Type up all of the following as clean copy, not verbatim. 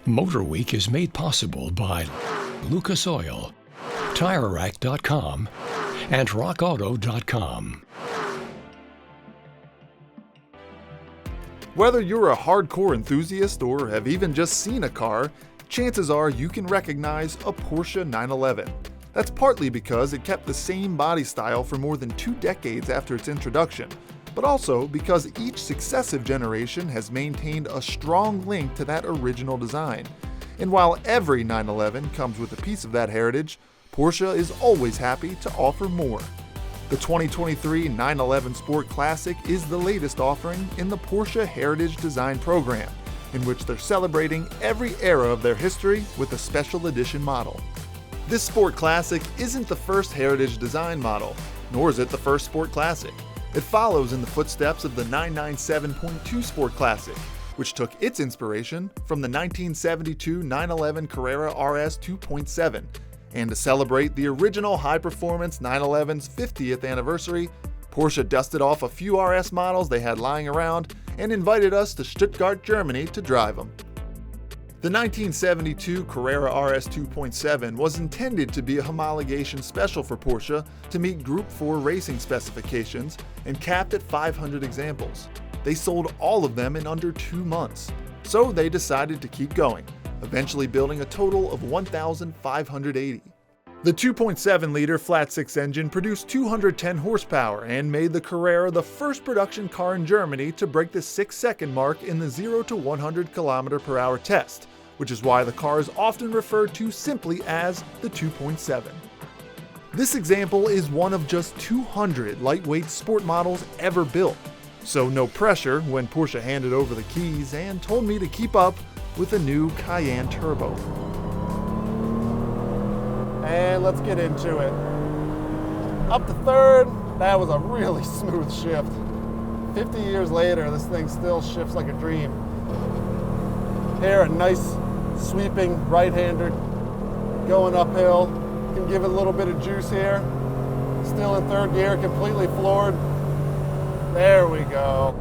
MotorWeek is made possible by Lucas Oil, TireRack.com, and RockAuto.com. Whether you're a hardcore enthusiast or have even just seen a car, chances are you can recognize a Porsche 911. That's partly because it kept the same body style for more than 2 decades after its introduction, but also because each successive generation has maintained a strong link to that original design. And while every 911 comes with a piece of that heritage, Porsche is always happy to offer more. The 2023 911 Sport Classic is the latest offering in the Porsche Heritage Design program, in which they're celebrating every era of their history with a special edition model. This Sport Classic isn't the first Heritage Design model, nor is it the first Sport Classic. It follows in the footsteps of the 997.2 Sport Classic, which took its inspiration from the 1972 911 Carrera RS 2.7. And to celebrate the original high-performance 911's 50th anniversary, Porsche dusted off a few RS models they had lying around and invited us to Stuttgart, Germany to drive them. The 1972 Carrera RS 2.7 was intended to be a homologation special for Porsche to meet Group 4 racing specifications and capped at 500 examples. They sold all of them in under 2 months, so they decided to keep going, eventually building a total of 1,580. The 2.7-liter flat-six engine produced 210 horsepower and made the Carrera the first production car in Germany to break the 6-second mark in the 0 to 100 km/h test, which is why the car is often referred to simply as the 2.7. This example is one of just 200 lightweight sport models ever built, so no pressure when Porsche handed over the keys and told me to keep up with a new Cayenne Turbo. And let's get into it. Up to third, that was a really smooth shift. 50 years later, this thing still shifts like a dream. Here, a nice sweeping right-hander going uphill. Can give it a little bit of juice here. Still in third gear, completely floored. There we go.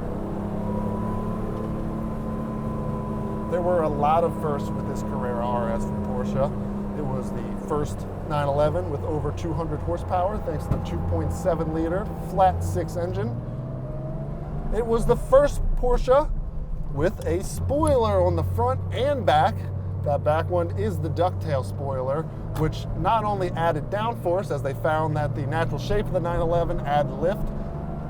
There were a lot of firsts with this Carrera RS from Porsche. It was the first 911 with over 200 horsepower thanks to the 2.7-liter flat-six engine. It was the first Porsche with a spoiler on the front and back. That back one is the ducktail spoiler, which not only added downforce, as they found that the natural shape of the 911 added lift,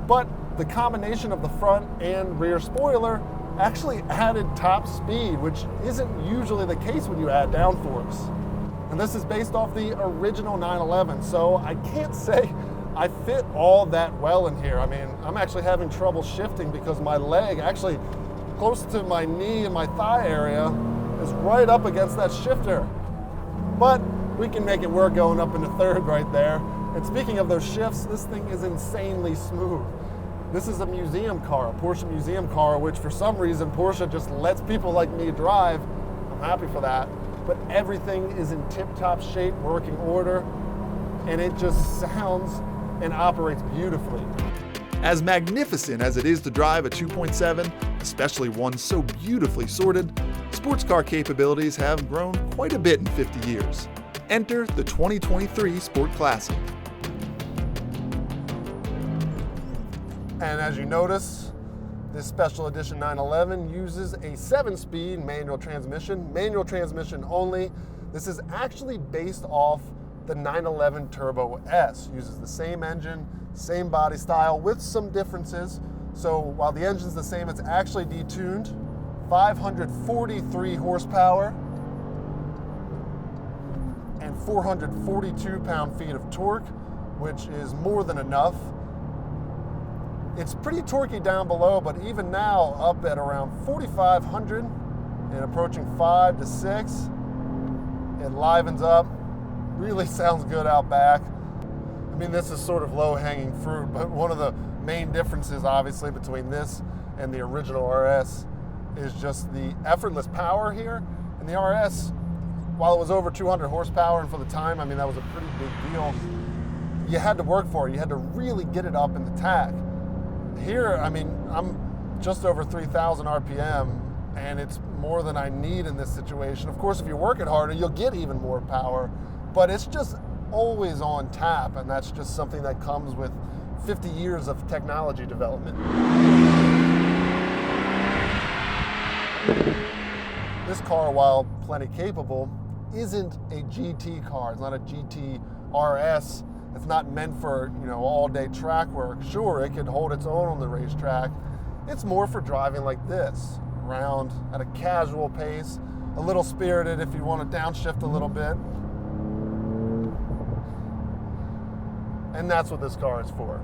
but the combination of the front and rear spoiler actually added top speed, which isn't usually the case when you add downforce. And this is based off the original 911, so I can't say I fit all that well in here. I mean, I'm actually having trouble shifting because my leg, actually close to my knee and my thigh area, is right up against that shifter. But we can make it work going up into third right there. And speaking of those shifts, this thing is insanely smooth. This is a museum car, a Porsche museum car, which for some reason Porsche just lets people like me drive. I'm happy for that. But everything is in tip-top shape, working order, and it just sounds and operates beautifully. As magnificent as it is to drive a 2.7, especially one so beautifully sorted, sports car capabilities have grown quite a bit in 50 years. Enter the 2023 Sport Classic. And as you notice, this special edition 911 uses a 7-speed manual transmission only. This is actually based off the 911 Turbo S. Uses the same engine, same body style with some differences. So while the engine's the same, it's actually detuned. 543 horsepower and 442 pound-feet of torque, which is more than enough. It's pretty torquey down below, but even now up at around 4,500 and approaching 5 to 6, it livens up. Really sounds good out back. I mean, this is sort of low-hanging fruit, but one of the main differences, obviously, between this and the original RS is just the effortless power here. And the RS, while it was over 200 horsepower, and for the time, I mean, that was a pretty big deal, you had to work for it. You had to really get it up in the tack. Here, I mean, I'm just over 3,000 RPM, and it's more than I need in this situation. Of course, if you're working harder, you'll get even more power, but it's just always on tap, and that's just something that comes with 50 years of technology development. This car, while plenty capable, isn't a GT car. It's not a GT RS. It's not meant for, all-day track work. Sure, it could hold its own on the racetrack. It's more for driving like this, around at a casual pace, a little spirited if you want to downshift a little bit. And that's what this car is for.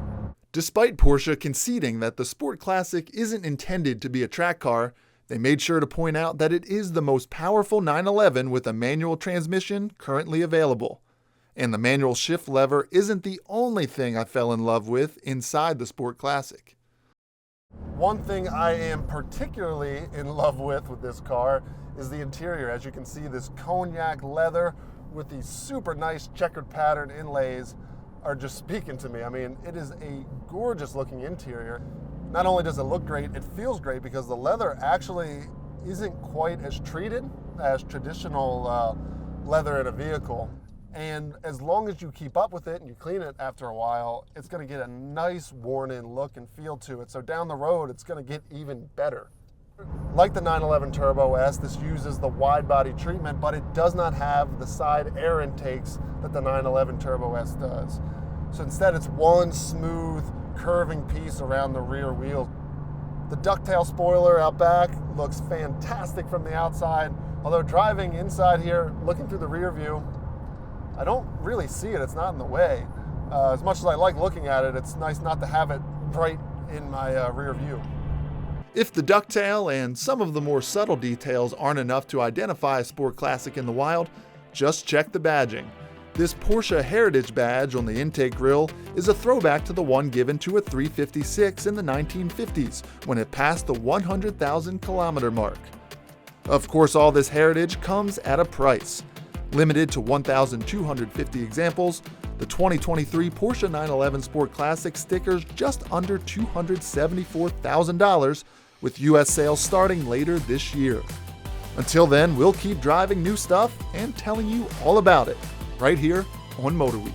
Despite Porsche conceding that the Sport Classic isn't intended to be a track car, they made sure to point out that it is the most powerful 911 with a manual transmission currently available. And the manual shift lever isn't the only thing I fell in love with inside the Sport Classic. One thing I am particularly in love with this car is the interior. As you can see, this cognac leather with these super nice checkered pattern inlays are just speaking to me. I mean, it is a gorgeous looking interior. Not only does it look great, it feels great because the leather actually isn't quite as treated as traditional leather in a vehicle. And as long as you keep up with it and you clean it after a while, it's going to get a nice worn-in look and feel to it. So down the road, it's going to get even better. Like the 911 Turbo S, this uses the wide-body treatment, but it does not have the side air intakes that the 911 Turbo S does. So instead, it's one smooth, curving piece around the rear wheel. The ducktail spoiler out back looks fantastic from the outside, although driving inside here, looking through the rear view, I don't really see it. It's not in the way. As much as I like looking at it, it's nice not to have it right in my rear view. If the ducktail and some of the more subtle details aren't enough to identify a Sport Classic in the wild, just check the badging. This Porsche Heritage badge on the intake grille is a throwback to the one given to a 356 in the 1950s when it passed the 100,000 kilometer mark. Of course, all this heritage comes at a price. Limited to 1,250 examples, the 2023 Porsche 911 Sport Classic stickers just under $274,000, with US sales starting later this year. Until then, we'll keep driving new stuff and telling you all about it, right here on MotorWeek.